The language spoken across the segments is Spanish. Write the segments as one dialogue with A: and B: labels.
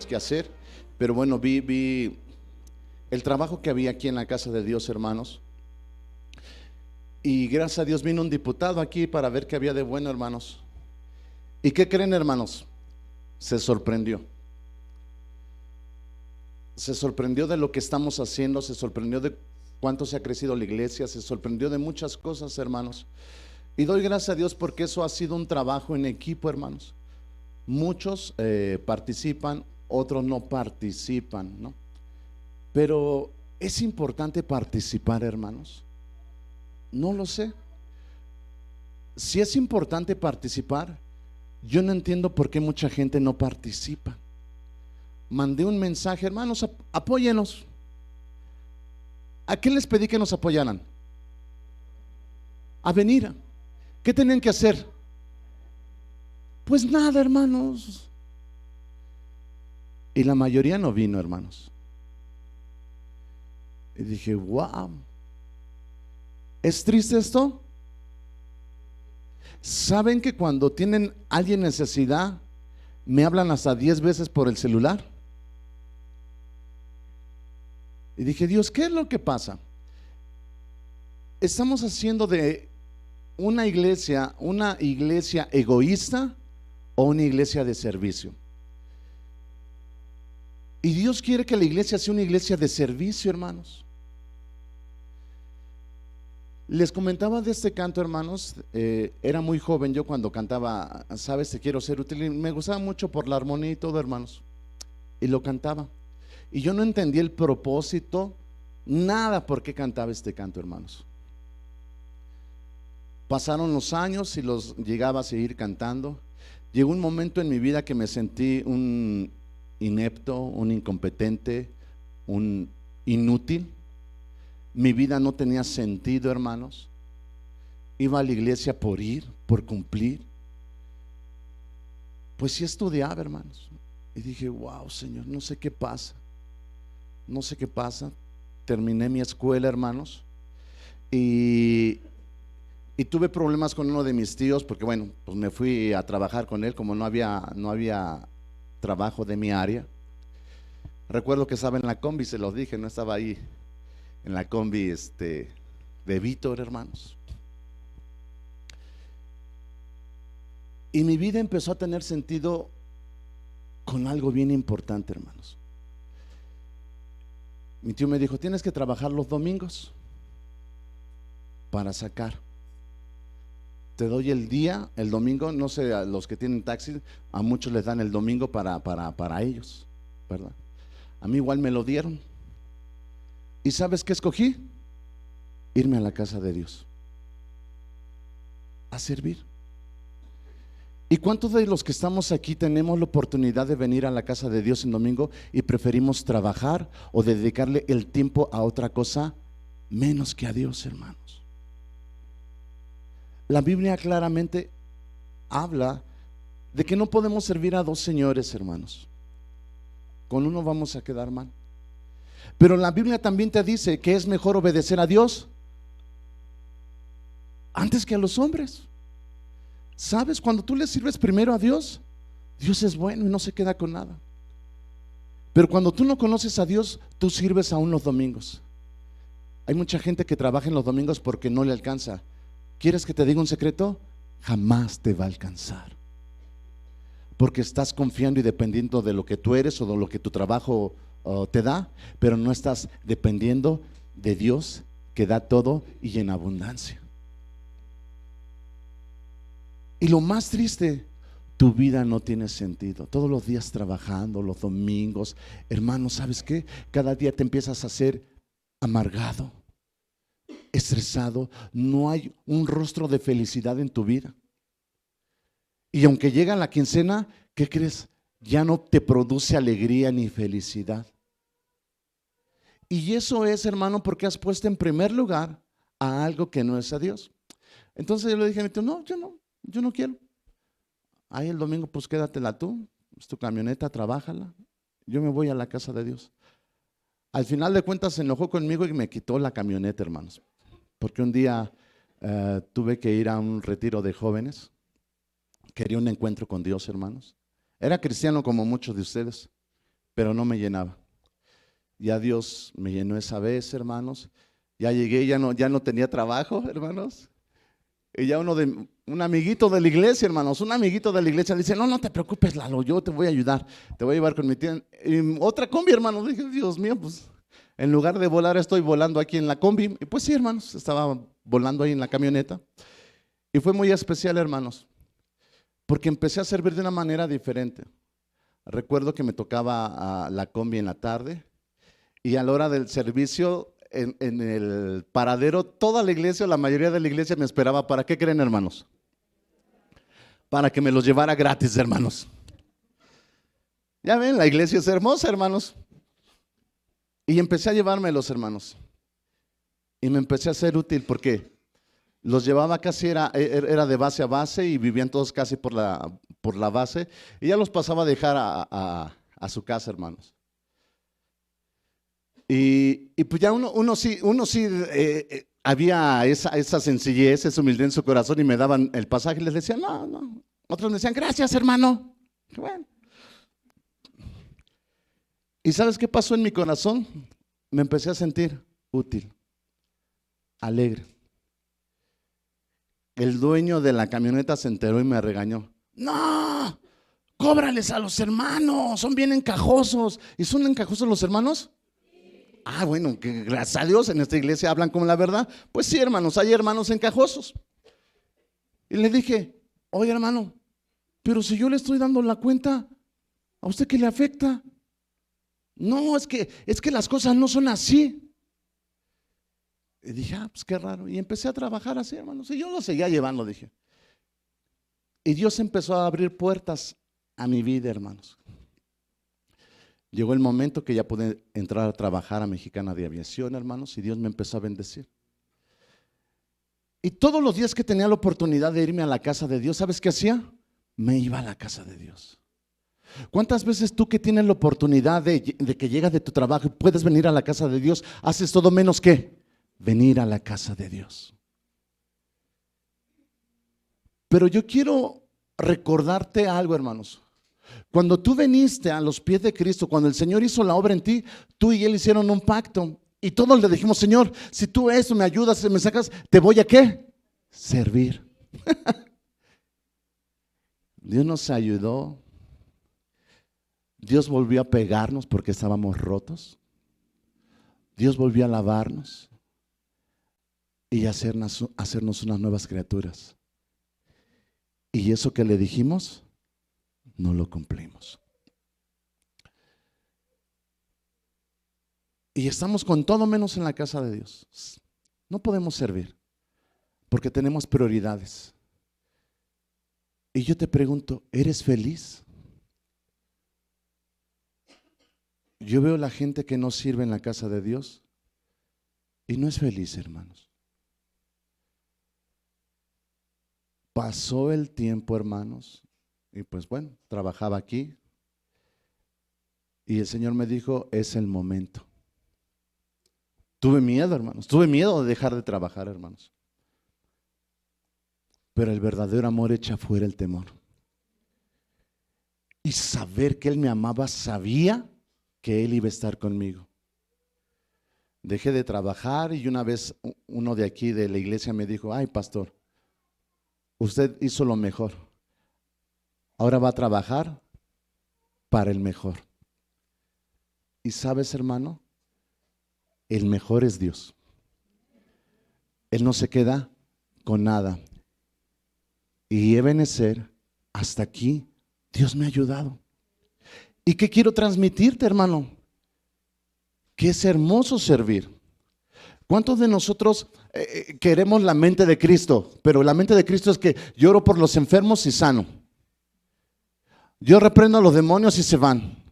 A: que hacer, pero bueno, vi el trabajo que había aquí en la casa de Dios, hermanos. Y gracias a Dios vino un diputado aquí para ver qué había de bueno, hermanos. ¿Y qué creen, hermanos? Se sorprendió. Se sorprendió de lo que estamos haciendo, se sorprendió de cuánto se ha crecido la iglesia, se sorprendió de muchas cosas, hermanos. Y doy gracias a Dios porque eso ha sido un trabajo en equipo, hermanos. Muchos participan, otros no participan, ¿no? Pero es importante participar, hermanos. No lo sé. Si es importante participar, yo no entiendo por qué mucha gente no participa. Mandé un mensaje, hermanos, apóyenos. ¿A qué les pedí que nos apoyaran? A venir. ¿Qué tenían que hacer? Pues nada, hermanos. Y la mayoría no vino, hermanos. Y dije, wow. ¿Es triste esto? ¿Saben que cuando tienen alguien necesidad, me hablan hasta 10 veces por el celular? Y dije, Dios, ¿qué es lo que pasa? ¿Estamos haciendo de una iglesia egoísta o una iglesia de servicio? Y Dios quiere que la iglesia sea una iglesia de servicio, hermanos. Les comentaba de este canto, hermanos. Era muy joven yo cuando cantaba, sabes, te quiero ser útil. Y me gustaba mucho por la armonía y todo, hermanos. Y lo cantaba. Y yo no entendía el propósito, nada por qué cantaba este canto, hermanos. Pasaron los años y los llegaba a seguir cantando. Llegó un momento en mi vida que me sentí un inepto, un incompetente, un inútil. Mi vida no tenía sentido, hermanos. Iba a la iglesia por ir, por cumplir. Pues sí estudiaba, hermanos. Y dije, wow, Señor, no sé qué pasa. No sé qué pasa. Terminé mi escuela, hermanos. Y tuve problemas con uno de mis tíos porque bueno, pues me fui a trabajar con él como no había trabajo de mi área. Recuerdo que estaba en la combi, se los dije, no estaba ahí en la combi de Víctor, hermanos. Y mi vida empezó a tener sentido con algo bien importante, hermanos. Mi tío me dijo, tienes que trabajar los domingos para sacar. Te doy el día, el domingo, no sé, a los que tienen taxi, a muchos les dan el domingo para ellos, ¿verdad? A mí igual me lo dieron. ¿Y sabes qué escogí? Irme a la casa de Dios a servir. ¿Y cuántos de los que estamos aquí tenemos la oportunidad de venir a la casa de Dios en domingo y preferimos trabajar o dedicarle el tiempo a otra cosa menos que a Dios, hermanos? La Biblia claramente habla de que no podemos servir a dos señores, hermanos. Con uno vamos a quedar mal. Pero la Biblia también te dice que es mejor obedecer a Dios antes que a los hombres. ¿Sabes? Cuando tú le sirves primero a Dios, Dios es bueno y no se queda con nada. Pero cuando tú no conoces a Dios, tú sirves aún los domingos. Hay mucha gente que trabaja en los domingos porque no le alcanza. ¿Quieres que te diga un secreto? Jamás te va a alcanzar. Porque estás confiando y dependiendo de lo que tú eres o de lo que tu trabajo te da, pero no estás dependiendo de Dios que da todo y en abundancia. Y lo más triste, tu vida no tiene sentido. Todos los días trabajando, los domingos, hermano, ¿sabes qué? Cada día te empiezas a hacer amargado, estresado, no hay un rostro de felicidad en tu vida. Y aunque llega la quincena, ¿qué crees? Ya no te produce alegría ni felicidad. Y eso es, hermano, porque has puesto en primer lugar a algo que no es a Dios. Entonces yo le dije a mi tío, no, yo no quiero. Ahí el domingo pues quédatela tú, es tu camioneta, trabájala. Yo me voy a la casa de Dios. Al final de cuentas se enojó conmigo y me quitó la camioneta, hermanos. Porque un día tuve que ir a un retiro de jóvenes. Quería un encuentro con Dios, hermanos. Era cristiano como muchos de ustedes, pero no me llenaba. Ya Dios me llenó esa vez, hermanos. Ya llegué, ya no tenía trabajo, hermanos. Y ya un amiguito de la iglesia, hermanos, un amiguito de la iglesia dice, no te preocupes, Lalo, yo te voy a ayudar, te voy a llevar con mi tía. Y otra combi, hermanos, dije, Dios mío, pues en lugar de volar estoy volando aquí en la combi. Y pues sí, hermanos, estaba volando ahí en la camioneta. Y fue muy especial, hermanos, porque empecé a servir de una manera diferente. Recuerdo que me tocaba la combi en la tarde y a la hora del servicio en el paradero, toda la iglesia, la mayoría de la iglesia me esperaba. ¿Para qué creen, hermanos? Para que me los llevara gratis, hermanos. Ya ven, la iglesia es hermosa, hermanos. Y empecé a llevarme los hermanos. Y me empecé a ser útil porque los llevaba casi, era de base a base y vivían todos casi por la base. Y ya los pasaba a dejar a su casa, hermanos. Y pues ya uno sí, había esa sencillez, esa humildad en su corazón y me daban el pasaje y les decían, no. Otros me decían, gracias, hermano. Bueno. ¿Y sabes qué pasó en mi corazón? Me empecé a sentir útil, alegre. El dueño de la camioneta se enteró y me regañó. No, cóbrales a los hermanos, son bien encajosos. ¿Y son encajosos los hermanos? Bueno, que gracias a Dios en esta iglesia hablan con la verdad. Pues sí, hermanos, hay hermanos encajosos. Y le dije, oye, hermano, pero si yo le estoy dando la cuenta, ¿a usted qué le afecta? No, es que las cosas no son así. Y dije, pues qué raro. Y empecé a trabajar así, hermanos. Y yo lo seguía llevando, dije. Y Dios empezó a abrir puertas a mi vida, hermanos. Llegó el momento que ya pude entrar a trabajar a Mexicana de Aviación, hermanos, y Dios me empezó a bendecir. Y todos los días que tenía la oportunidad de irme a la casa de Dios, ¿sabes qué hacía? Me iba a la casa de Dios. ¿Cuántas veces tú que tienes la oportunidad de que llegas de tu trabajo y puedes venir a la casa de Dios, haces todo menos que venir a la casa de Dios? Pero yo quiero recordarte algo, hermanos. Cuando tú viniste a los pies de Cristo, cuando el Señor hizo la obra en ti, tú y Él hicieron un pacto. Y todos le dijimos, Señor, si tú eso me ayudas, me sacas, ¿te voy a qué? Servir. Dios nos ayudó. Dios volvió a pegarnos porque estábamos rotos. Dios volvió a lavarnos y hacernos unas nuevas criaturas. Y eso que le dijimos, no lo cumplimos. Y estamos con todo menos en la casa de Dios. No podemos servir porque tenemos prioridades. Y yo te pregunto, ¿eres feliz? Yo veo la gente que no sirve en la casa de Dios y no es feliz, hermanos. Pasó el tiempo, hermanos, y pues bueno, trabajaba aquí y el Señor me dijo, es el momento. Tuve miedo, hermanos, tuve miedo de dejar de trabajar, hermanos. Pero el verdadero amor echa fuera el temor. Y saber que Él me amaba, sabía que Él iba a estar conmigo. Dejé de trabajar y una vez uno de aquí de la iglesia me dijo, ay, pastor, usted hizo lo mejor. Ahora va a trabajar para el mejor. Y sabes, hermano, el mejor es Dios. Él no se queda con nada. Y Ebenezer, hasta aquí, Dios me ha ayudado. ¿Y qué quiero transmitirte, hermano? Que es hermoso servir. ¿Cuántos de nosotros queremos la mente de Cristo? Pero la mente de Cristo es que yo oro por los enfermos y sano. Yo reprendo a los demonios y se van.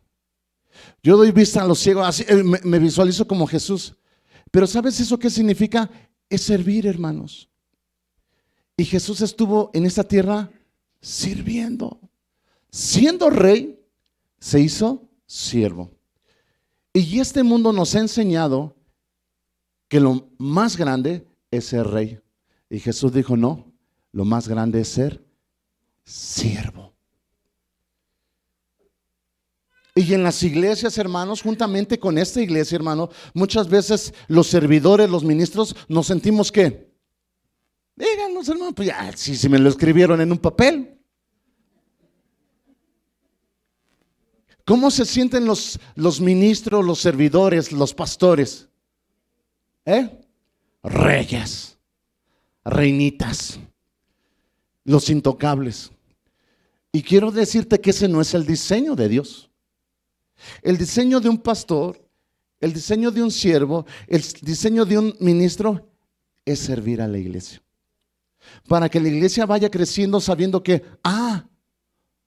A: Yo doy vista a los ciegos, así, me visualizo como Jesús. Pero ¿sabes eso qué significa? Es servir, hermanos. Y Jesús estuvo en esta tierra sirviendo. Siendo rey, se hizo siervo. Y este mundo nos ha enseñado que lo más grande es ser rey. Y Jesús dijo, no, lo más grande es ser siervo. Y en las iglesias, hermanos, juntamente con esta iglesia, hermano, muchas veces los servidores, los ministros, nos sentimos que, díganos, hermano, pues ya, si me lo escribieron en un papel. ¿Cómo se sienten los ministros, los servidores, los pastores? Reyes, reinitas, los intocables. Y quiero decirte que ese no es el diseño de Dios. El diseño de un pastor, el diseño de un siervo, el diseño de un ministro es servir a la iglesia. Para que la iglesia vaya creciendo sabiendo que,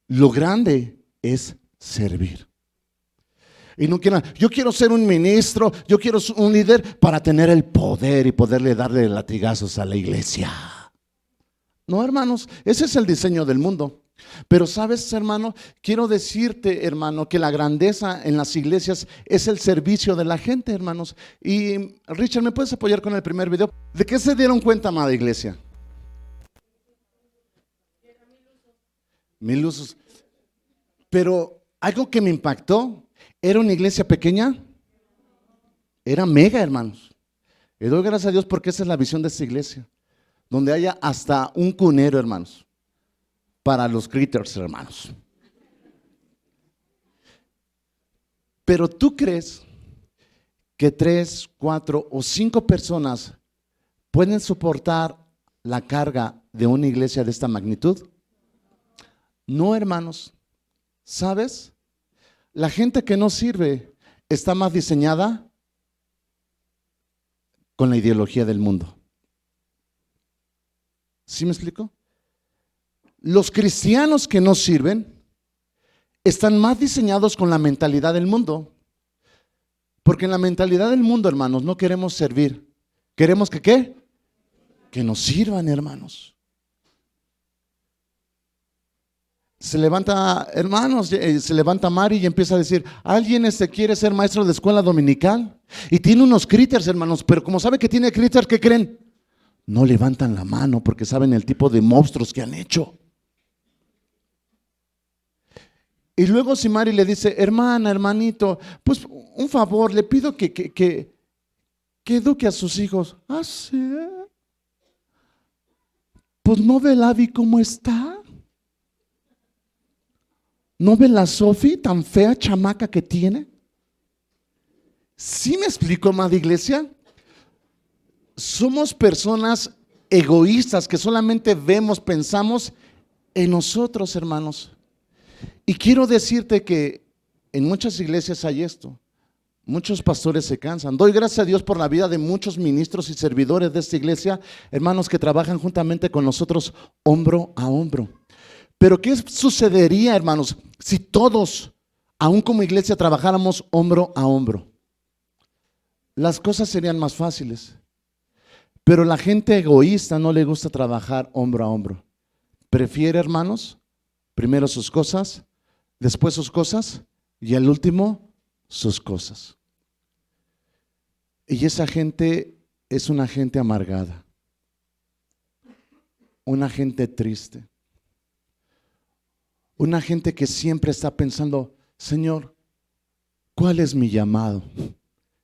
A: lo grande es servir. Y no quieran, yo quiero ser un ministro, yo quiero ser un líder para tener el poder y poderle darle latigazos a la iglesia. No, hermanos, ese es el diseño del mundo. Pero sabes, hermano, quiero decirte, hermano, que la grandeza en las iglesias es el servicio de la gente, hermanos. Y Richard, ¿me puedes apoyar con el primer video? ¿De qué se dieron cuenta, amada iglesia? 1000 usos. Pero algo que me impactó, ¿era una iglesia pequeña? Era mega, hermanos. Le doy gracias a Dios porque esa es la visión de esta iglesia, donde haya hasta un cunero, hermanos, para los critters, hermanos. Pero ¿tú crees que 3, 4 o 5 personas pueden soportar la carga de una iglesia de esta magnitud? No, hermanos. ¿Sabes? La gente que no sirve está más diseñada con la ideología del mundo. ¿Sí me explico? Los cristianos que no sirven están más diseñados con la mentalidad del mundo. Porque en la mentalidad del mundo, hermanos, no queremos servir. Queremos que ¿qué? Que nos sirvan, hermanos. Se levanta, hermanos, se levanta Mari y empieza a decir, ¿alguien quiere ser maestro de escuela dominical? Y tiene unos critters, hermanos, pero como sabe que tiene critters, ¿qué creen? No levantan la mano porque saben el tipo de monstruos que han hecho. Y luego si Mari le dice, hermana, hermanito, pues un favor, le pido que eduque a sus hijos. ¿Ah, sí? Pues no ve la Abby cómo está. ¿No ve la Sofi tan fea chamaca que tiene? ¿Sí me explico, amada iglesia? Somos personas egoístas que solamente vemos, pensamos en nosotros, hermanos. Y quiero decirte que en muchas iglesias hay esto. Muchos pastores se cansan. Doy gracias a Dios por la vida de muchos ministros y servidores de esta iglesia, hermanos, que trabajan juntamente con nosotros hombro a hombro. Pero ¿qué sucedería, hermanos, si todos, aún como iglesia, trabajáramos hombro a hombro? Las cosas serían más fáciles. Pero la gente egoísta no le gusta trabajar hombro a hombro. Prefiere, hermanos, primero sus cosas, después sus cosas y al último sus cosas. Y esa gente es una gente amargada, una gente triste, una gente que siempre está pensando, Señor, ¿cuál es mi llamado?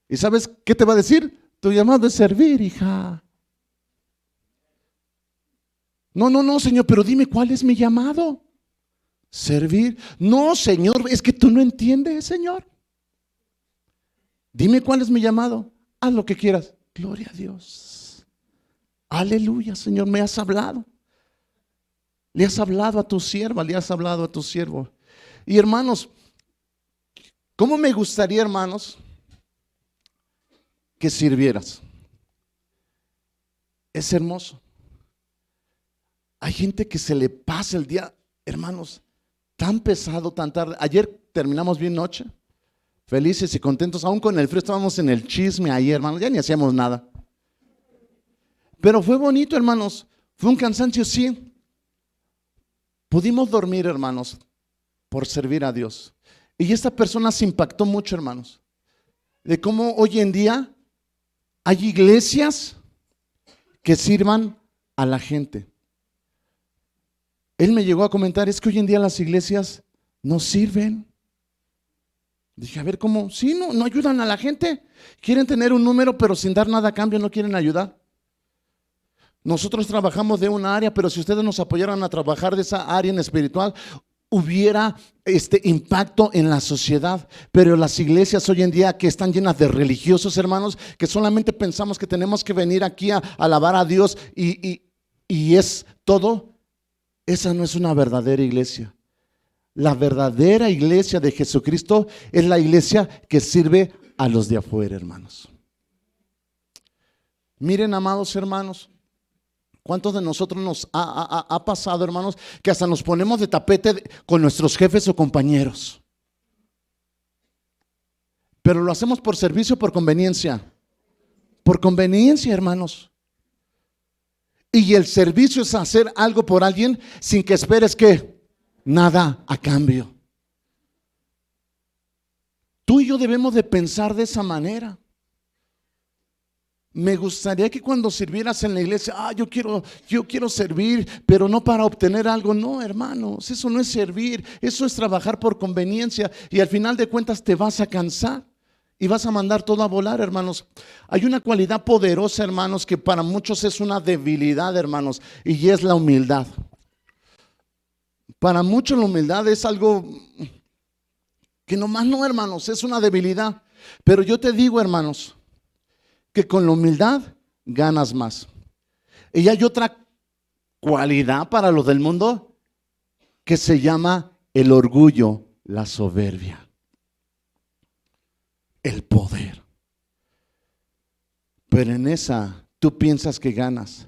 A: ¿Y sabes qué te va a decir? Tu llamado es servir, hija. No, Señor, pero dime cuál es mi llamado. Servir. No, Señor, es que tú no entiendes, Señor. Dime cuál es mi llamado. Haz lo que quieras. Gloria a Dios. Aleluya, Señor, me has hablado. Le has hablado a tu sierva, le has hablado a tu siervo. Y hermanos, ¿cómo me gustaría, hermanos, que sirvieras? Es hermoso. Hay gente que se le pasa el día, hermanos, tan pesado, tan tarde. Ayer terminamos bien noche, felices y contentos, aún con el frío, estábamos en el chisme ahí, hermanos, ya ni hacíamos nada. Pero fue bonito, hermanos, fue un cansancio, sí. Pudimos dormir, hermanos, por servir a Dios. Y esta persona se impactó mucho, hermanos, de cómo hoy en día hay iglesias que sirvan a la gente. Él me llegó a comentar, es que hoy en día las iglesias no sirven. Dije, a ver, ¿cómo? Sí, no ayudan a la gente. Quieren tener un número, pero sin dar nada a cambio, no quieren ayudar. Nosotros trabajamos de una área, pero si ustedes nos apoyaran a trabajar de esa área en espiritual, hubiera impacto en la sociedad. Pero las iglesias hoy en día que están llenas de religiosos, hermanos, que solamente pensamos que tenemos que venir aquí a alabar a Dios y es todo. Esa no es una verdadera iglesia. La verdadera iglesia de Jesucristo es la iglesia que sirve a los de afuera, hermanos. Miren, amados hermanos, ¿cuántos de nosotros nos ha pasado, hermanos, que hasta nos ponemos de tapete con nuestros jefes o compañeros? Pero lo hacemos por servicio o por conveniencia. Por conveniencia, hermanos. Y el servicio es hacer algo por alguien sin que esperes que nada a cambio. Tú y yo debemos de pensar de esa manera. Me gustaría que cuando sirvieras en la iglesia, yo quiero servir, pero no para obtener algo. No, hermanos, eso no es servir, eso es trabajar por conveniencia y al final de cuentas te vas a cansar y vas a mandar todo a volar, hermanos. Hay una cualidad poderosa, hermanos, que para muchos es una debilidad, hermanos, y es la humildad. Para muchos la humildad es algo que nomás no, hermanos, es una debilidad. Pero yo te digo, hermanos, que con la humildad ganas más. Y hay otra cualidad para los del mundo que se llama el orgullo, la soberbia, el poder. Pero en esa tú piensas que ganas,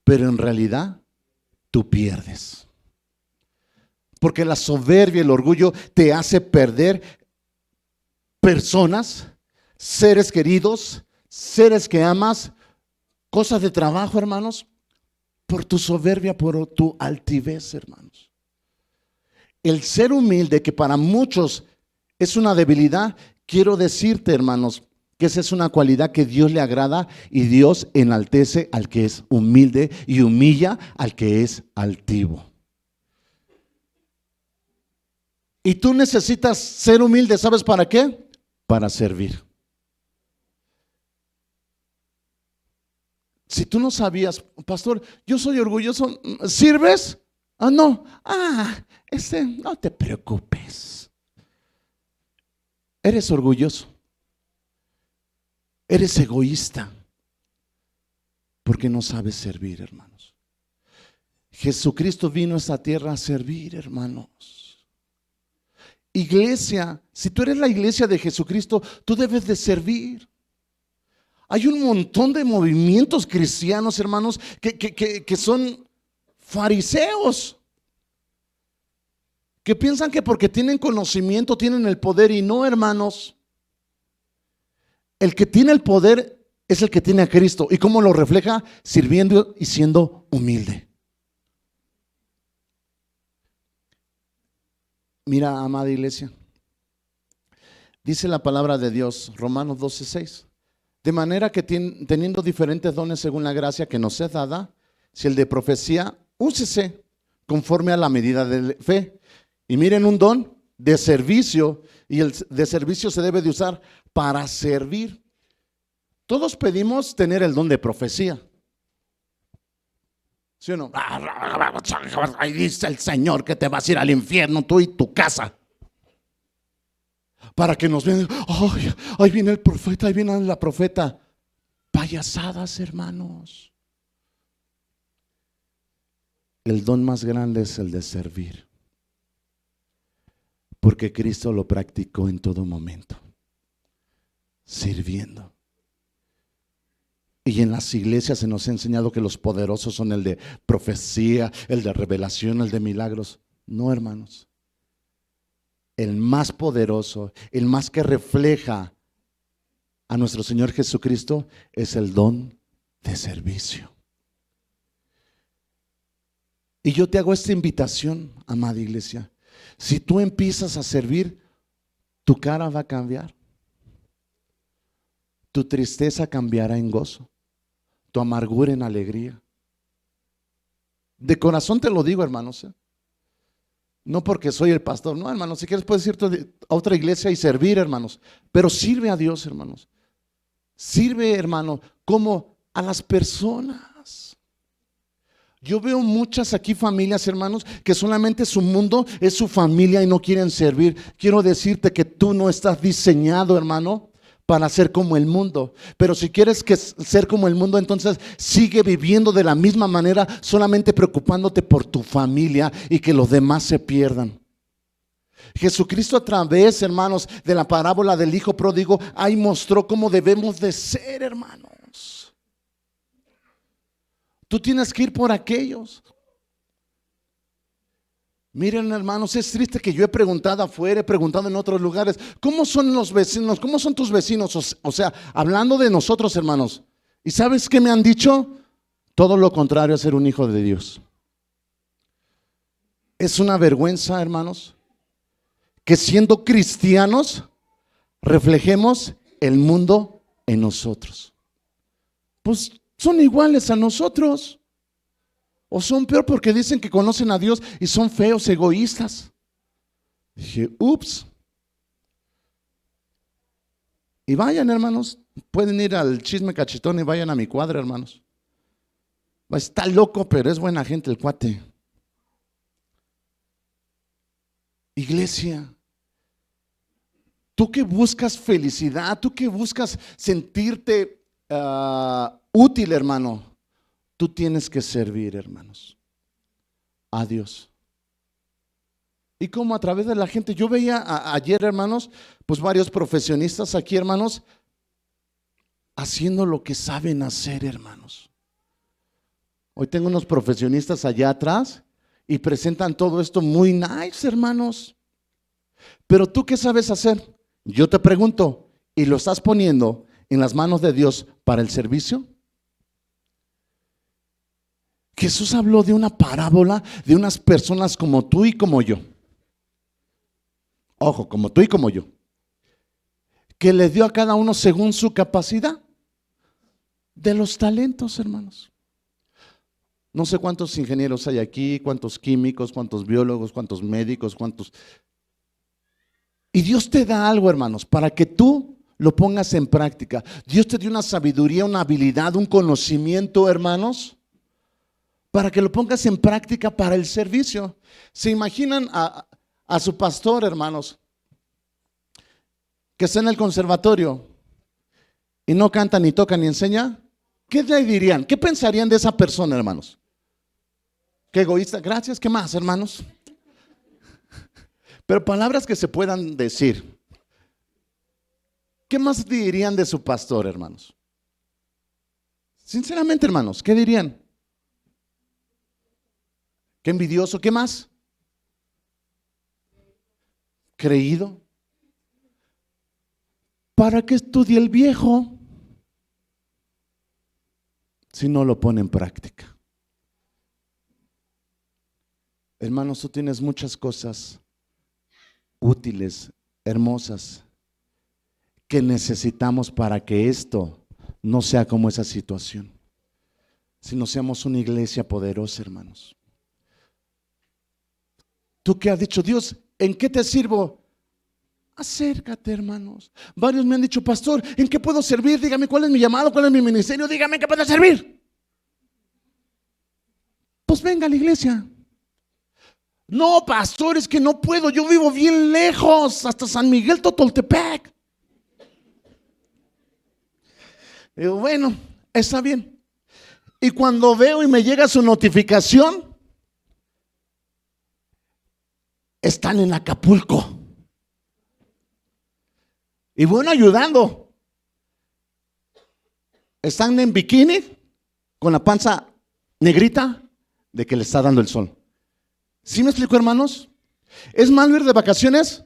A: pero en realidad tú pierdes. Porque la soberbia, el orgullo te hace perder personas, seres queridos, seres que amas, cosas de trabajo, hermanos, por tu soberbia, por tu altivez, hermanos. El ser humilde, que para muchos es una debilidad, quiero decirte, hermanos, que esa es una cualidad que Dios le agrada y Dios enaltece al que es humilde y humilla al que es altivo. Y tú necesitas ser humilde, ¿sabes para qué? Para servir. Si tú no sabías, pastor, yo soy orgulloso, ¿sirves? No. No te preocupes. Eres orgulloso. Eres egoísta. Porque no sabes servir, hermanos. Jesucristo vino a esta tierra a servir, hermanos. Iglesia, si tú eres la iglesia de Jesucristo, tú debes de servir. Hay un montón de movimientos cristianos, hermanos, que son fariseos, que piensan que porque tienen conocimiento tienen el poder, y no, hermanos. El que tiene el poder es el que tiene a Cristo. ¿Y cómo lo refleja? Sirviendo y siendo humilde. Mira, amada iglesia, dice la palabra de Dios, Romanos 12:6. De manera que teniendo diferentes dones según la gracia que nos es dada, si el de profecía, úsese conforme a la medida de fe. Y miren, un don de servicio, y el de servicio se debe de usar para servir. Todos pedimos tener el don de profecía, ¿sí o no? Ahí dice el Señor que te vas a ir al infierno, tú y tu casa. Para que nos vean, ahí viene el profeta, ahí viene la profeta. Payasadas, hermanos. El don más grande es el de servir, porque Cristo lo practicó en todo momento, sirviendo. Y en las iglesias se nos ha enseñado que los poderosos son el de profecía, el de revelación, el de milagros. No, hermanos. El más poderoso, el más que refleja a nuestro Señor Jesucristo es el don de servicio. Y yo te hago esta invitación, amada iglesia. Si tú empiezas a servir, tu cara va a cambiar. Tu tristeza cambiará en gozo, tu amargura en alegría. De corazón te lo digo, hermanos. No porque soy el pastor, no, hermanos. Si quieres puedes irte a otra iglesia y servir, hermanos. Pero sirve a Dios, hermanos. Sirve, hermano, como a las personas. Yo veo muchas aquí familias, hermanos, que solamente su mundo es su familia y no quieren servir. Quiero decirte que tú no estás diseñado, hermano, para ser como el mundo. Pero si quieres ser como el mundo, entonces sigue viviendo de la misma manera, solamente preocupándote por tu familia y que los demás se pierdan. Jesucristo, a través, hermanos, de la parábola del hijo pródigo, ahí mostró cómo debemos de ser, hermanos. Tú tienes que ir por aquellos. Miren, hermanos, es triste que yo he preguntado afuera, he preguntado en otros lugares, ¿cómo son los vecinos? ¿Cómo son tus vecinos? O sea, hablando de nosotros, hermanos. ¿Y sabes qué me han dicho? Todo lo contrario a ser un hijo de Dios. Es una vergüenza, hermanos, que siendo cristianos reflejemos el mundo en nosotros. Pues son iguales a nosotros. O son peor porque dicen que conocen a Dios y son feos, egoístas. Dije, ups. Y vayan, hermanos, pueden ir al Chisme Cachetón y vayan a mi cuadra, hermanos. Está loco, pero es buena gente el cuate. Iglesia, tú que buscas felicidad, tú que buscas sentirte útil, hermano, tú tienes que servir, hermanos, a Dios. Y como a través de la gente, yo veía ayer, hermanos, pues varios profesionistas aquí, hermanos, haciendo lo que saben hacer, hermanos. Hoy tengo unos profesionistas allá atrás y presentan todo esto muy nice, hermanos. Pero tú, ¿qué sabes hacer? Yo te pregunto, ¿y lo estás poniendo en las manos de Dios para el servicio? Jesús habló de una parábola de unas personas como tú y como yo. Ojo, como tú y como yo. Que le dio a cada uno según su capacidad de los talentos, hermanos. No sé cuántos ingenieros hay aquí, cuántos químicos, cuántos biólogos, cuántos médicos, cuántos. Y Dios te da algo, hermanos, para que tú lo pongas en práctica. Dios te dio una sabiduría, una habilidad, un conocimiento, hermanos, para que lo pongas en práctica para el servicio. ¿Se imaginan a su pastor, hermanos, que está en el conservatorio y no canta, ni toca, ni enseña? ¿Qué le dirían? ¿Qué pensarían de esa persona, hermanos? Qué egoísta. Gracias. ¿Qué más, hermanos? Pero palabras que se puedan decir. ¿Qué más dirían de su pastor, hermanos? Sinceramente, hermanos, ¿qué dirían? Qué envidioso. ¿Qué más? Creído. ¿Para qué estudie el viejo si no lo pone en práctica? Hermanos, tú tienes muchas cosas útiles, hermosas, que necesitamos para que esto no sea como esa situación, sino seamos una iglesia poderosa, hermanos. Tú que has dicho, Dios, ¿en qué te sirvo? Acércate, hermanos. Varios me han dicho, pastor, ¿en qué puedo servir? Dígame cuál es mi llamado, cuál es mi ministerio, dígame en qué puedo servir. Pues venga a la iglesia. No, pastor, es que no puedo, yo vivo bien lejos, hasta San Miguel Totoltepec. Digo, bueno, está bien. Y cuando veo y me llega su notificación, están en Acapulco. Y bueno, ayudando. Están en bikini, con la panza negrita, de que le está dando el sol. ¿Sí me explico, hermanos? ¿Es malo ir de vacaciones?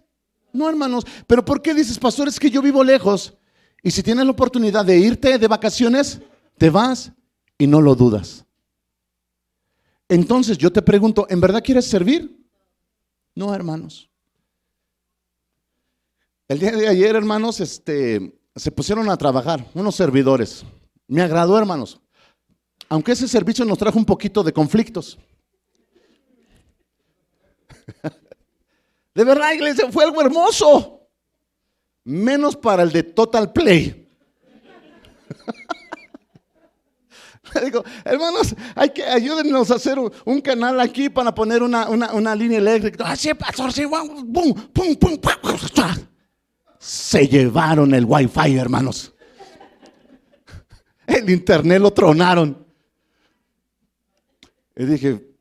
A: No, hermanos. ¿Pero por qué dices, pastor, es que yo vivo lejos? Y si tienes la oportunidad de irte de vacaciones, te vas y no lo dudas. Entonces yo te pregunto, ¿en verdad quieres servir? No, hermanos. El día de ayer, hermanos, se pusieron a trabajar unos servidores. Me agradó, hermanos. Aunque ese servicio nos trajo un poquito de conflictos. De verdad, iglesia, fue algo hermoso. Menos para el de Total Play. Le digo, hermanos, ayúdennos a hacer un canal aquí para poner una línea eléctrica. Así, pastor, sí, pum, pum, pum, pum. Se llevaron el wifi, hermanos. El internet lo tronaron. Y dije,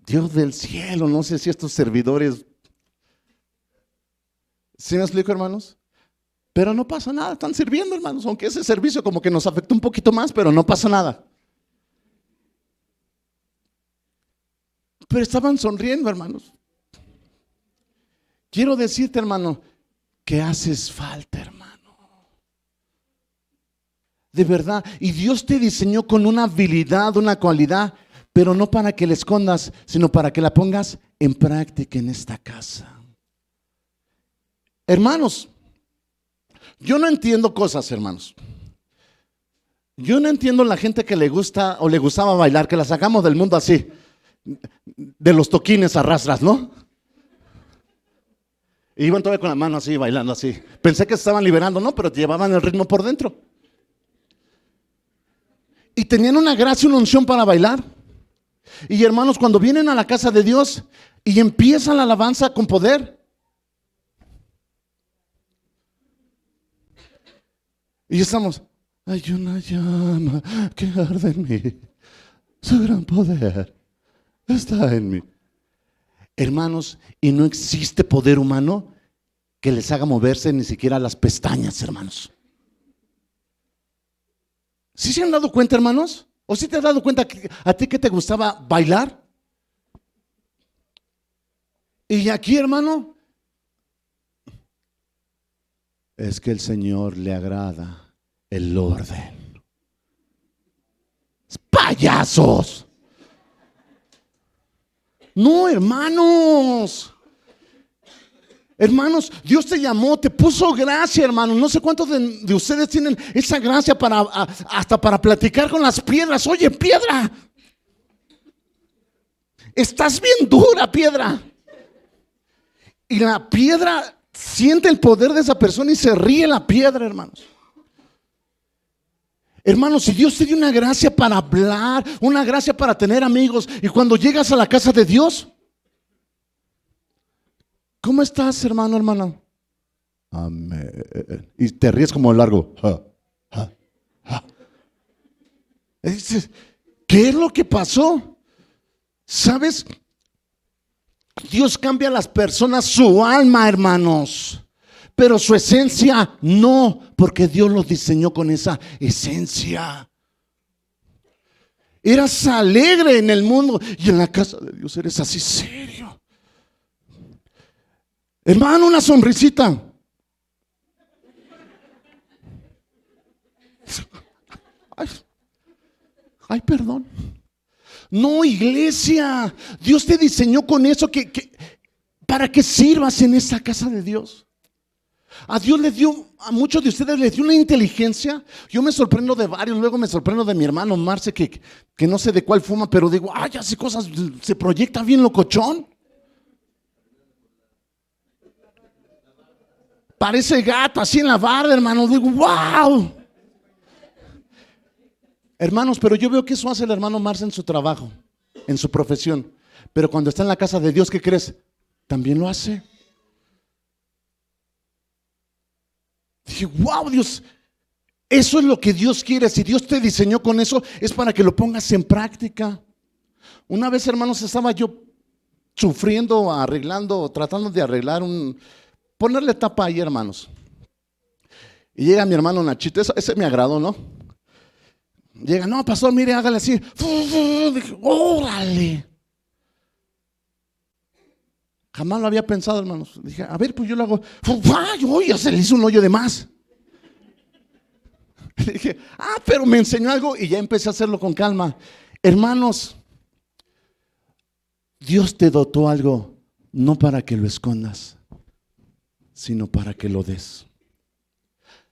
A: Dios del cielo, no sé si estos servidores. ¿Sí me explico, hermanos? Pero no pasa nada, están sirviendo, hermanos. Aunque ese servicio como que nos afectó un poquito más, pero no pasa nada. Pero estaban sonriendo, hermanos. Quiero decirte, hermano, que haces falta, hermano. De verdad. Y Dios te diseñó con una habilidad, una cualidad, pero no para que la escondas, sino para que la pongas en práctica en esta casa. Hermanos, yo no entiendo cosas, hermanos. Yo no entiendo la gente que le gusta o le gustaba bailar, que la sacamos del mundo así, de los toquines a rastras, ¿no? Y iban todavía con la mano así, bailando así. Pensé que se estaban liberando, no, pero llevaban el ritmo por dentro. Y tenían una gracia, una unción para bailar. Y hermanos, cuando vienen a la casa de Dios y empiezan la alabanza con poder, y estamos, hay una llama que arde en mí, su gran poder está en mí. Hermanos, y no existe poder humano que les haga moverse ni siquiera las pestañas, hermanos. ¿Sí se han dado cuenta, hermanos? ¿O sí te has dado cuenta que a ti que te gustaba bailar? Y aquí, hermano, es que el Señor le agrada el orden. ¡Payasos! No, hermanos. Hermanos, Dios te llamó, te puso gracia, hermanos. No sé cuántos de ustedes tienen esa gracia hasta para platicar con las piedras. Oye, piedra, estás bien dura, piedra. Y la piedra siente el poder de esa persona y se ríe la piedra, hermanos. Hermanos, si Dios te dio una gracia para hablar, una gracia para tener amigos, y cuando llegas a la casa de Dios, ¿cómo estás, hermano, hermana? Amén. Y te ríes como largo. Dices, ¿qué es lo que pasó? ¿Sabes? Dios cambia a las personas su alma, hermanos, pero su esencia no, porque Dios los diseñó con esa esencia. Eras alegre en el mundo y en la casa de Dios eres así serio. Hermano, una sonrisita. Ay, perdón. No, iglesia, Dios te diseñó con eso para que sirvas en esta casa de Dios. A Dios le dio, a muchos de ustedes les dio una inteligencia. Yo me sorprendo de varios, luego me sorprendo de mi hermano Marce que no sé de cuál fuma, pero digo, ay, hace cosas, se proyecta bien locochón. Parece gato así en la barra, hermano. Digo, wow. Hermanos, pero yo veo que eso hace el hermano Marce en su trabajo, en su profesión. Pero cuando está en la casa de Dios, ¿qué crees? También lo hace. Dije, wow, Dios, eso es lo que Dios quiere. Si Dios te diseñó con eso, es para que lo pongas en práctica. Una vez, hermanos, estaba yo sufriendo, arreglando, tratando de arreglar ponerle tapa ahí, hermanos. Y llega mi hermano Nachito, ese me agradó, ¿no? Llega, no, pastor, mire, hágale así. Dije, órale. Jamás lo había pensado, hermanos. Dije, a ver, pues yo lo hago. Ya se le hizo un hoyo de más. Dije, pero me enseñó algo y ya empecé a hacerlo con calma. Hermanos, Dios te dotó algo, no para que lo escondas, sino para que lo des.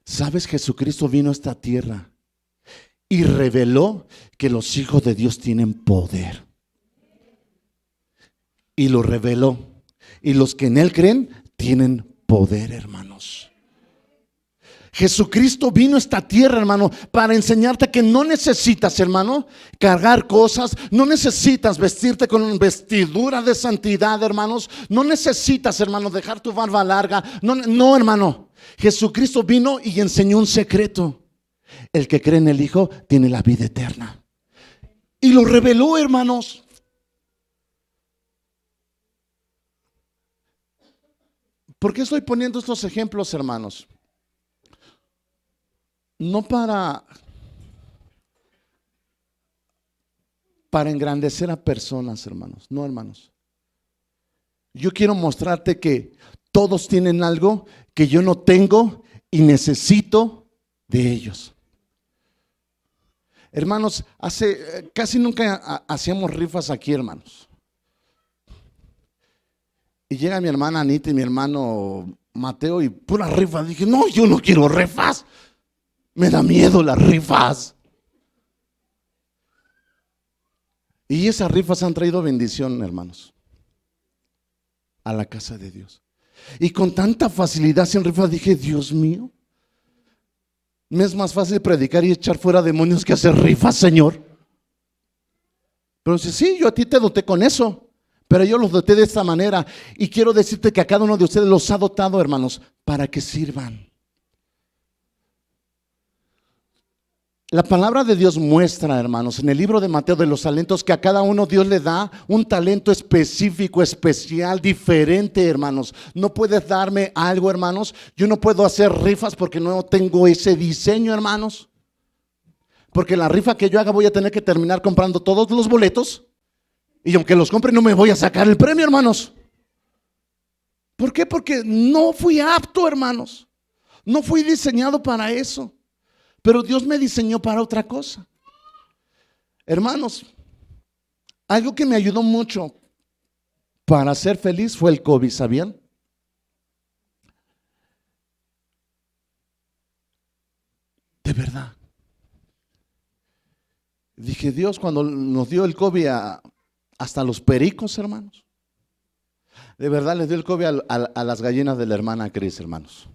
A: ¿Sabes? Jesucristo vino a esta tierra y reveló que los hijos de Dios tienen poder. Y lo reveló. Y los que en Él creen tienen poder, hermanos. Jesucristo vino a esta tierra, hermano, para enseñarte que no necesitas, hermano, cargar cosas. No necesitas vestirte con vestidura de santidad, hermanos. No necesitas, hermano, dejar tu barba larga. No, no, hermano. Jesucristo vino y enseñó un secreto. El que cree en el Hijo tiene la vida eterna. Y lo reveló, hermanos. ¿Por qué estoy poniendo estos ejemplos, hermanos? No para engrandecer a personas, hermanos. No, hermanos. Yo quiero mostrarte que todos tienen algo que yo no tengo y necesito de ellos. Hermanos, casi nunca hacíamos rifas aquí, hermanos. Y llega mi hermana Anita y mi hermano Mateo y pura rifa. Dije, no, yo no quiero rifas. Me da miedo las rifas. Y esas rifas han traído bendición, hermanos, a la casa de Dios. Y con tanta facilidad sin rifas dije, Dios mío, me es más fácil predicar y echar fuera demonios que hacer rifas, Señor. Pero dice, sí, yo a ti te doté con eso, pero yo los doté de esta manera. Y quiero decirte que a cada uno de ustedes los ha dotado, hermanos, para que sirvan. La palabra de Dios muestra, hermanos, en el libro de Mateo de los talentos, que a cada uno Dios le da un talento específico, especial, diferente, hermanos. No puedes darme algo, hermanos. Yo no puedo hacer rifas porque no tengo ese diseño, hermanos. Porque la rifa que yo haga voy a tener que terminar comprando todos los boletos. Y aunque los compre no me voy a sacar el premio, hermanos. ¿Por qué? Porque no fui apto, hermanos. No fui diseñado para eso. Pero Dios me diseñó para otra cosa. Hermanos, algo que me ayudó mucho para ser feliz fue el COVID, ¿sabían? De verdad. Dije, Dios, cuando nos dio el COVID hasta los pericos, hermanos. De verdad les dio el COVID a las gallinas de la hermana Cris, hermanos.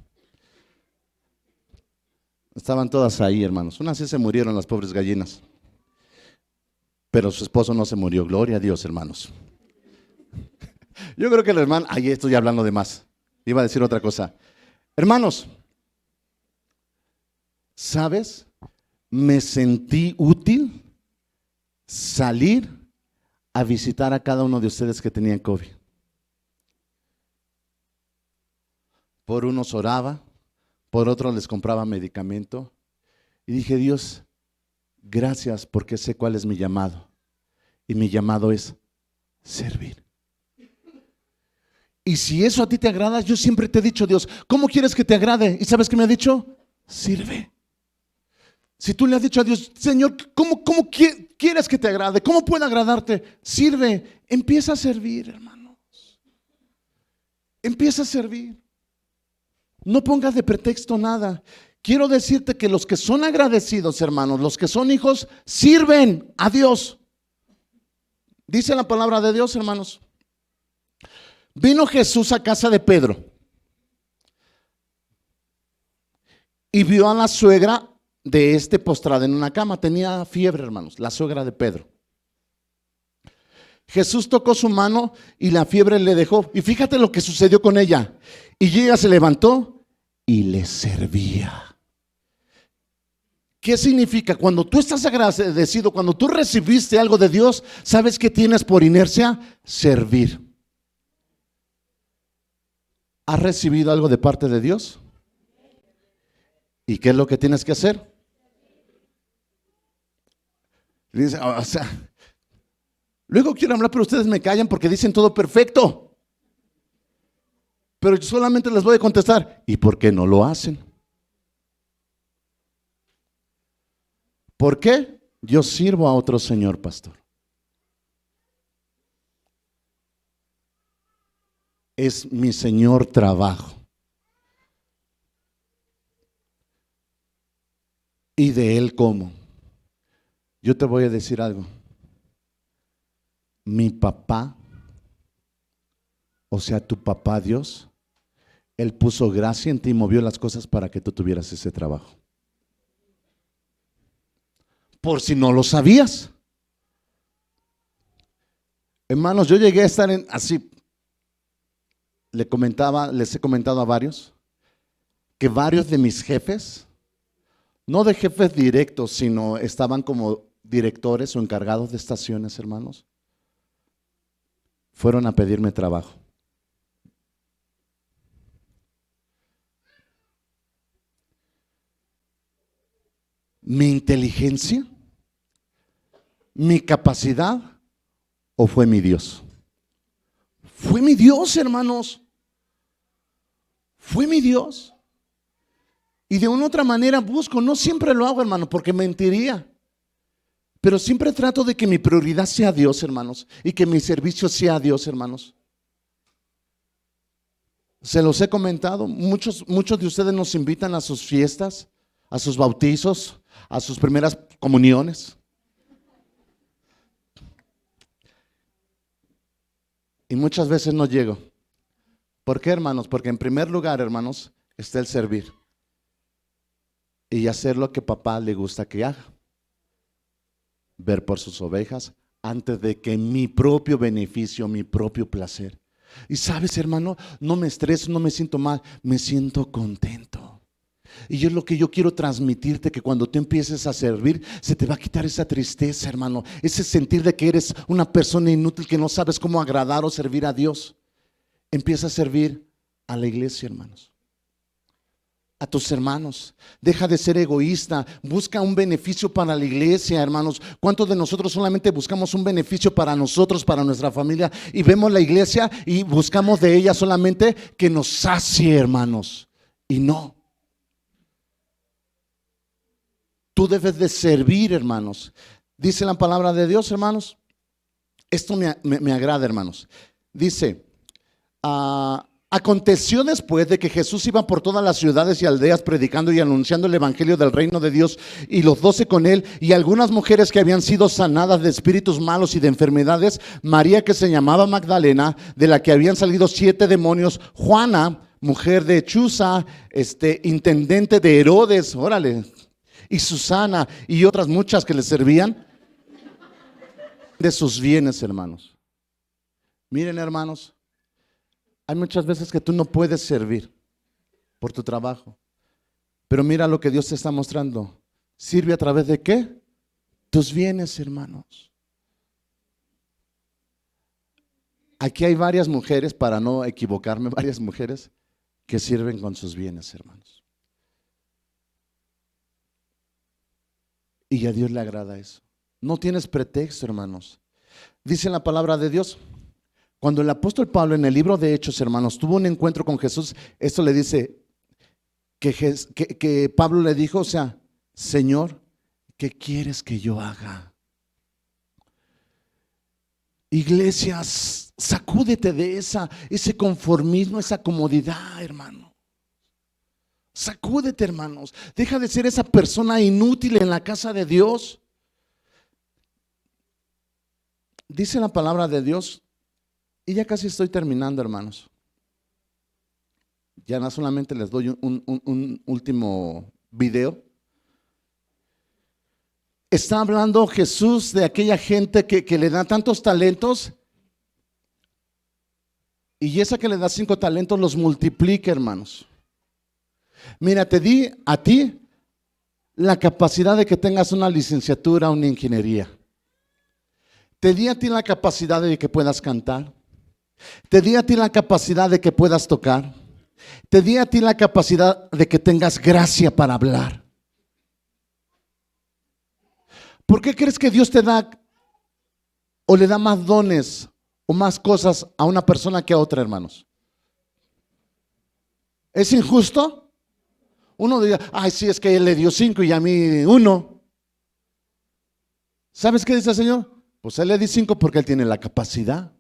A: Estaban todas ahí, hermanos. Unas sí se murieron las pobres gallinas, pero su esposo no se murió. Gloria a Dios, hermanos. Yo creo que el hermano, ahí estoy hablando de más. Iba a decir otra cosa. Hermanos, ¿sabes? Me sentí útil salir a visitar a cada uno de ustedes que tenían COVID. Por unos oraba, por otros les compraba medicamento. Y dije, Dios, gracias porque sé cuál es mi llamado. Y mi llamado es servir. Y si eso a ti te agrada, yo siempre te he dicho, Dios, ¿cómo quieres que te agrade? ¿Y sabes qué me ha dicho? Sirve. Si tú le has dicho a Dios, Señor, ¿cómo quieres que te agrade? ¿Cómo puede agradarte? Sirve. Empieza a servir, hermanos. Empieza a servir. No pongas de pretexto nada. Quiero decirte que los que son agradecidos, hermanos, los que son hijos, sirven a Dios. Dice la palabra de Dios, hermanos. Vino Jesús a casa de Pedro y vio a la suegra de postrada en una cama. Tenía fiebre, hermanos, la suegra de Pedro. Jesús tocó su mano y la fiebre le dejó. Y fíjate lo que sucedió con ella. Y ella se levantó y le servía. ¿Qué significa? Cuando tú estás agradecido, cuando tú recibiste algo de Dios, ¿sabes qué tienes por inercia? Servir. ¿Has recibido algo de parte de Dios? ¿Y qué es lo que tienes que hacer? Dice, o sea, luego quiero hablar, pero ustedes me callan porque dicen todo perfecto. Pero yo solamente les voy a contestar, ¿y por qué no lo hacen? ¿Por qué? Yo sirvo a otro señor, pastor. Es mi señor trabajo. Y de él como. Yo te voy a decir algo. Mi papá O sea, tu papá Dios, Él puso gracia en ti y movió las cosas para que tú tuvieras ese trabajo. Por si no lo sabías. Hermanos, yo llegué a estar así. Les he comentado a varios, que varios de mis jefes, no de jefes directos, sino estaban como directores o encargados de estaciones, hermanos, fueron a pedirme trabajo. ¿Mi inteligencia? ¿Mi capacidad? ¿O fue mi Dios? Fue mi Dios, hermanos. Fue mi Dios. Y de una u otra manera busco, no siempre lo hago, hermano, porque mentiría. Pero siempre trato de que mi prioridad sea Dios, hermanos, y que mi servicio sea Dios, hermanos. Se los he comentado, muchos de ustedes nos invitan a sus fiestas, a sus bautizos, a sus primeras comuniones. Y muchas veces no llego. ¿Por qué, hermanos? Porque en primer lugar, hermanos, está el servir y hacer lo que papá le gusta que haga. Ver por sus ovejas antes de que mi propio beneficio, mi propio placer. Y sabes, hermano, no me estreso, no me siento mal, me siento contento. Y es lo que yo quiero transmitirte, que cuando tú empieces a servir, se te va a quitar esa tristeza, hermano, ese sentir de que eres una persona inútil, que no sabes cómo agradar o servir a Dios. Empieza a servir a la iglesia, hermanos, a tus hermanos. Deja de ser egoísta, busca un beneficio para la iglesia, hermanos. ¿Cuántos de nosotros solamente buscamos un beneficio para nosotros, para nuestra familia, y vemos la iglesia y buscamos de ella solamente que nos sacie, hermanos? Y no. Tú debes de servir, hermanos. Dice la palabra de Dios, hermanos. Esto me agrada, hermanos. Dice: aconteció después de que Jesús iba por todas las ciudades y aldeas predicando y anunciando el evangelio del reino de Dios, y los 12 con él, y algunas mujeres que habían sido sanadas de espíritus malos y de enfermedades: María, que se llamaba Magdalena, de la que habían salido 7 demonios; Juana, mujer de Chuza, intendente de Herodes, órale, y Susana, y otras muchas que le servían de sus bienes, hermanos. Miren, hermanos, hay muchas veces que tú no puedes servir por tu trabajo, pero mira lo que Dios te está mostrando. ¿Sirve a través de qué? Tus bienes, hermanos. Aquí hay varias mujeres, para no equivocarme, varias mujeres que sirven con sus bienes, hermanos. Y a Dios le agrada eso. No tienes pretexto, hermanos. Dice la palabra de Dios, cuando el apóstol Pablo en el libro de Hechos, hermanos, tuvo un encuentro con Jesús, esto le dice que Pablo le dijo, o sea, Señor, ¿qué quieres que yo haga? Iglesias, sacúdete de ese conformismo, esa comodidad, hermano. Sacúdete, hermanos. Deja de ser esa persona inútil en la casa de Dios. Dice la palabra de Dios, y ya casi estoy terminando, hermanos. Ya no solamente les doy un último video. Está hablando Jesús de aquella gente que le da tantos talentos, y esa que le da 5 talentos los multiplica, hermanos. Mira, te di a ti la capacidad de que tengas una licenciatura, una ingeniería. Te di a ti la capacidad de que puedas cantar. Te di a ti la capacidad de que puedas tocar. Te di a ti la capacidad de que tengas gracia para hablar. ¿Por qué crees que Dios te da o le da más dones o más cosas a una persona que a otra, hermanos? ¿Es injusto? Uno diría, ay, sí, es que él le dio 5 y a mí 1. ¿Sabes qué dice el Señor? Pues a él le di 5 porque él tiene la capacidad.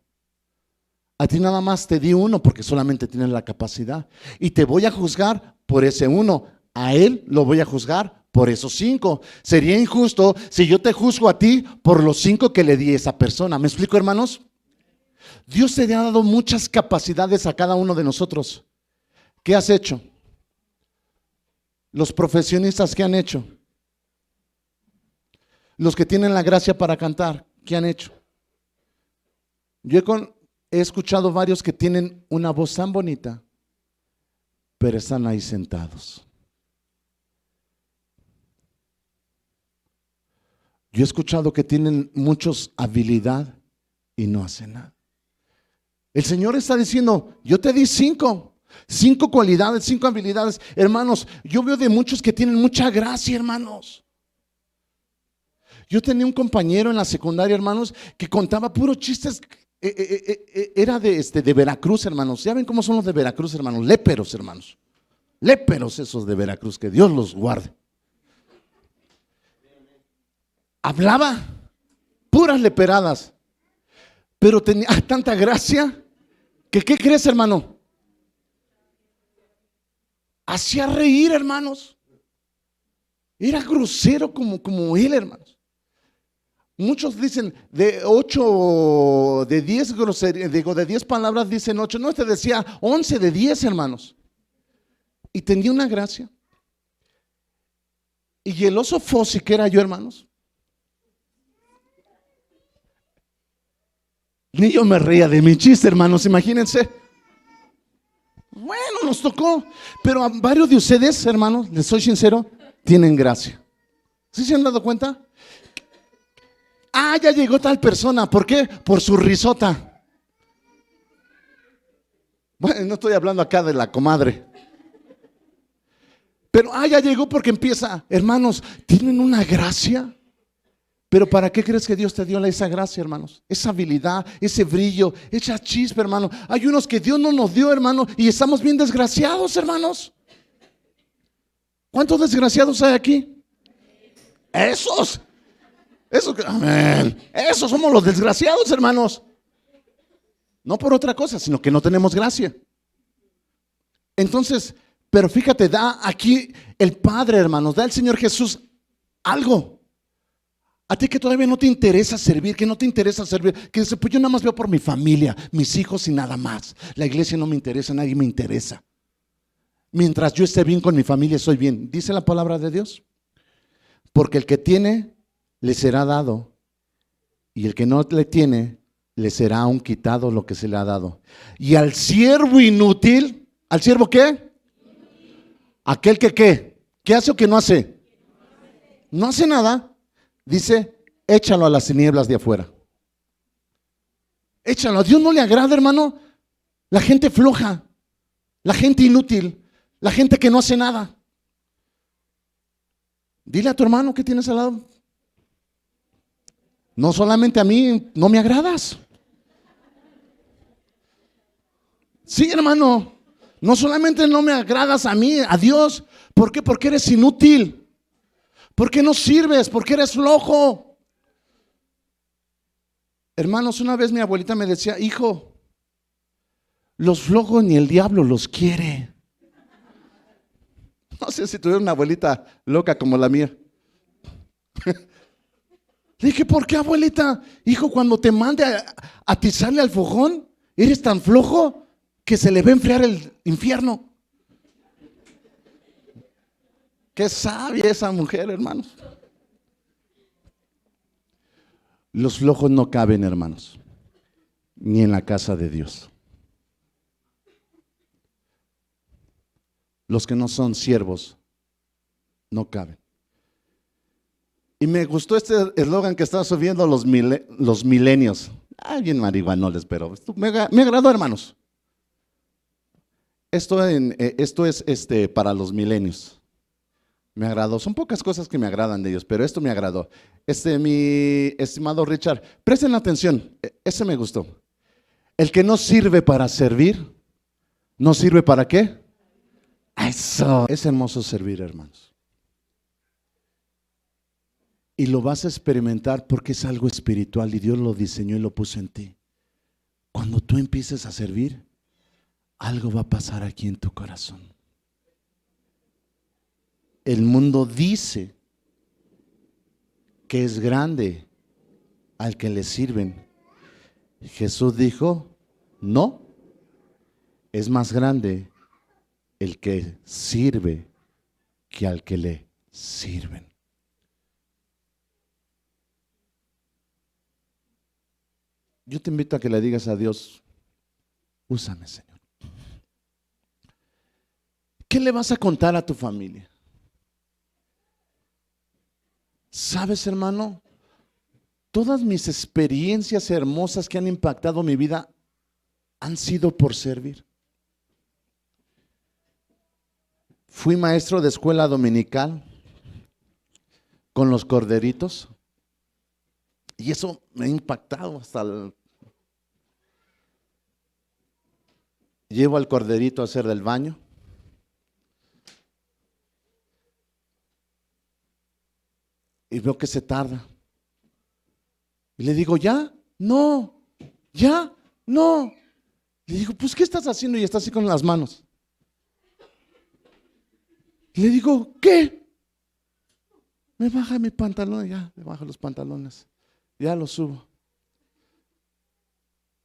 A: A ti nada más te di 1 porque solamente tienes la capacidad. Y te voy a juzgar por ese 1. A él lo voy a juzgar por esos 5. Sería injusto si yo te juzgo a ti por los 5 que le di a esa persona. ¿Me explico, hermanos? Dios te ha dado muchas capacidades a cada uno de nosotros. ¿Qué has hecho? Los profesionistas, ¿qué han hecho? Los que tienen la gracia para cantar, ¿qué han hecho? Yo he escuchado varios que tienen una voz tan bonita, pero están ahí sentados. Yo he escuchado que tienen muchos habilidad y no hacen nada. El Señor está diciendo, yo te di cinco cualidades, 5 habilidades. Hermanos, yo veo de muchos que tienen mucha gracia, hermanos. Yo tenía un compañero en la secundaria, hermanos, que contaba puros chistes. Era de Veracruz, hermanos. ¿Ya ven cómo son los de Veracruz, hermanos? Léperos, hermanos. Léperos esos de Veracruz, que Dios los guarde. Hablaba puras leperadas, pero tenía tanta gracia que, ¿qué crees, hermano? Hacía reír, hermanos. Era grosero como él, hermanos. Muchos dicen de 8, de 10 groserías, digo, de 10 palabras dicen 8. No, te decía 11 de 10, hermanos. Y tenía una gracia. Y el oso Fossi, que era yo, hermanos. Ni yo me reía de mi chiste, hermanos, imagínense. Bueno, nos tocó. Pero a varios de ustedes, hermanos, les soy sincero, tienen gracia. ¿Sí se han dado cuenta? Ah, ya llegó tal persona. ¿Por qué? Por su risota. Bueno, no estoy hablando acá de la comadre. Pero ya llegó porque empieza. Hermanos, tienen una gracia. Pero ¿para qué crees que Dios te dio esa gracia, hermanos? Esa habilidad, ese brillo, esa chispa, hermano. Hay unos que Dios no nos dio, hermano, y estamos bien desgraciados, hermanos. ¿Cuántos desgraciados hay aquí? Esos, amén. Esos somos los desgraciados, hermanos. No por otra cosa, sino que no tenemos gracia. Entonces, pero fíjate, da aquí el Padre, hermanos, da el Señor Jesús algo. A ti que todavía no te interesa servir, que no te interesa servir, que dices, pues yo nada más veo por mi familia, mis hijos y nada más. La iglesia no me interesa, nadie me interesa. Mientras yo esté bien con mi familia, soy bien. Dice la palabra de Dios. Porque el que tiene, le será dado. Y el que no le tiene, le será aún quitado lo que se le ha dado. Y al siervo inútil, ¿al siervo qué? Aquel que ¿qué? ¿Qué hace o qué no hace? No hace nada. Dice, échalo a las tinieblas de afuera. Échalo. A Dios no le agrada, hermano, la gente floja, la gente inútil, la gente que no hace nada. Dile a tu hermano que tienes al lado. No solamente a mí, no me agradas. Sí, hermano, no solamente no me agradas a mí, a Dios. ¿Por qué? Porque eres inútil. ¿Por qué no sirves? ¿Por qué eres flojo? Hermanos, una vez mi abuelita me decía, hijo, los flojos ni el diablo los quiere. No sé si tuviera una abuelita loca como la mía. Le dije, ¿por qué, abuelita? Hijo, cuando te mande a atizarle al fogón, eres tan flojo que se le va a enfriar el infierno. Qué sabia esa mujer, hermanos. Los flojos no caben, hermanos, ni en la casa de Dios. Los que no son siervos no caben. Y me gustó este eslogan que estaba subiendo los milenios. Bien marihuanoles, pero me agradó, hermanos. Esto es para los milenios. Me agradó. Son pocas cosas que me agradan de ellos, pero esto me agradó. Mi estimado Richard, presten atención. Ese me gustó. El que no sirve para servir, ¿no sirve para qué? Eso. Es hermoso servir, hermanos. Y lo vas a experimentar porque es algo espiritual y Dios lo diseñó y lo puso en ti. Cuando tú empieces a servir, algo va a pasar aquí en tu corazón. El mundo dice que es grande al que le sirven Jesús dijo, no, es más grande el que sirve que al que le sirven. Yo te invito a que le digas a Dios, úsame, Señor. ¿Qué le vas a contar a tu familia? ¿Sabes, hermano? Todas mis experiencias hermosas que han impactado mi vida han sido por servir. Fui maestro de escuela dominical con los corderitos y eso me ha impactado hasta llevo al corderito a hacer del baño. Y veo que se tarda. Y le digo, ¿ya? No. ¿Ya? No. Le digo, pues, ¿qué estás haciendo? Y está así con las manos. Le digo, ¿qué? Me baja mi pantalón, ya, me baja los pantalones. Ya los subo.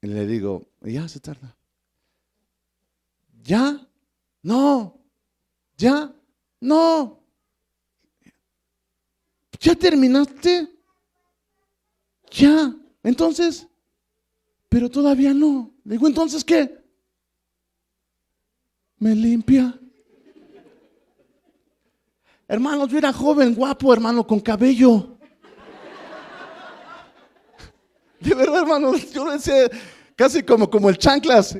A: Y le digo, ya se tarda. ¿Ya? No. ¿Ya? No. ¿Ya terminaste? Ya. Entonces, pero todavía no. Le digo, ¿entonces qué? Me limpia. Hermanos, yo era joven, guapo, hermano, con cabello. De verdad, hermano, yo decía, casi como el chanclas.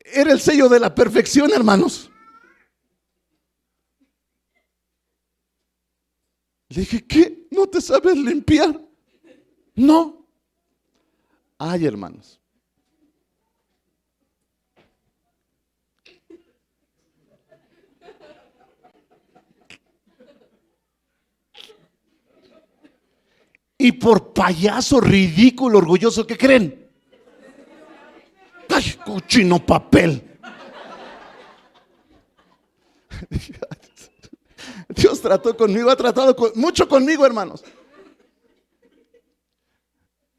A: Era el sello de la perfección, hermanos. Le dije, ¿qué? ¿No te sabes limpiar? No. Ay, hermanos. Y por payaso, ridículo, orgulloso, ¿qué creen? ¡Ay, cochino papel! Dios trató conmigo, ha tratado mucho conmigo, hermanos.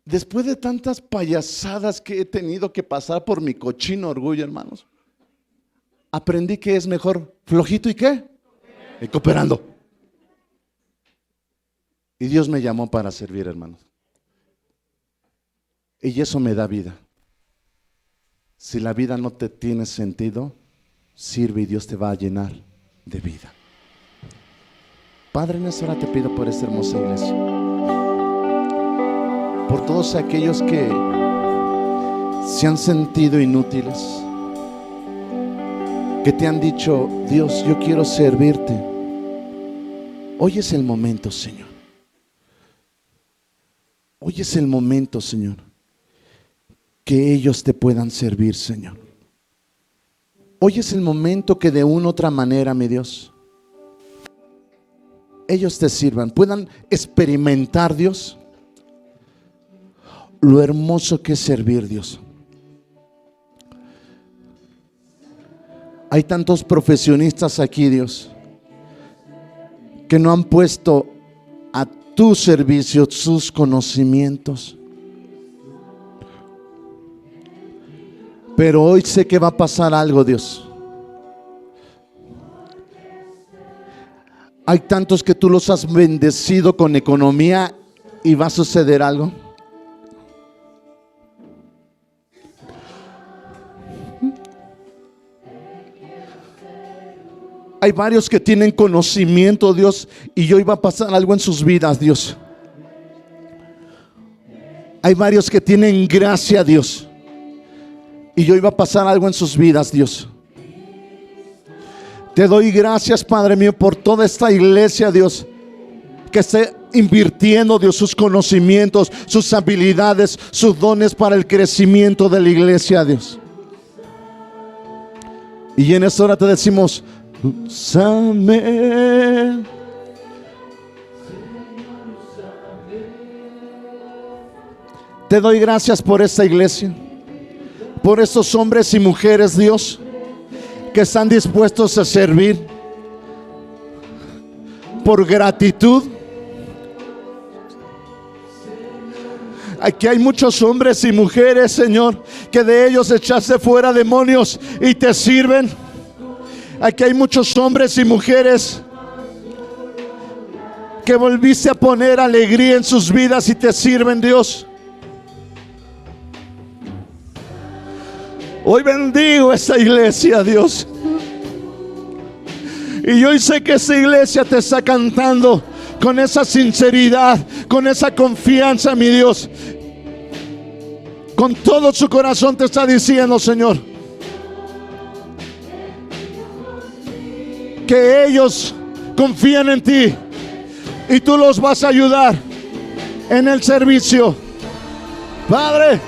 A: Después de tantas payasadas que he tenido que pasar por mi cochino orgullo, hermanos, aprendí que es mejor flojito y ¿qué? Y cooperando. Y Dios me llamó para servir, hermanos. Y eso me da vida. Si la vida no te tiene sentido, sirve y Dios te va a llenar de vida. Padre, en esta hora te pido por esta hermosa iglesia, por todos aquellos que se han sentido inútiles, que te han dicho, Dios, yo quiero servirte. Hoy es el momento, Señor. Hoy es el momento, Señor, que ellos te puedan servir, Señor. Hoy es el momento que de una u otra manera, mi Dios, ellos te sirvan, puedan experimentar, Dios, lo hermoso que es servir, Dios. Hay tantos profesionistas aquí, Dios, que no han puesto a tu servicio sus conocimientos. Pero hoy sé que va a pasar algo, Dios. Hay tantos que tú los has bendecido con economía y va a suceder algo. Hay varios que tienen conocimiento, Dios, y hoy va a pasar algo en sus vidas, Dios. Hay varios que tienen gracia, Dios, y hoy va a pasar algo en sus vidas, Dios. Te doy gracias, Padre mío, por toda esta iglesia, Dios, que esté invirtiendo, Dios, sus conocimientos, sus habilidades, sus dones para el crecimiento de la iglesia, Dios. Y en esta hora te decimos, úsame. Te doy gracias por esta iglesia, por estos hombres y mujeres, Dios, que están dispuestos a servir por gratitud. Aquí hay muchos hombres y mujeres, Señor, que de ellos echaste fuera demonios y te sirven. Aquí hay muchos hombres y mujeres que volviste a poner alegría en sus vidas y te sirven, Dios. Hoy bendigo esta iglesia, Dios. Y yo sé que esta iglesia te está cantando con esa sinceridad, con esa confianza, mi Dios. Con todo su corazón te está diciendo, Señor, que ellos confían en ti y tú los vas a ayudar en el servicio. Padre,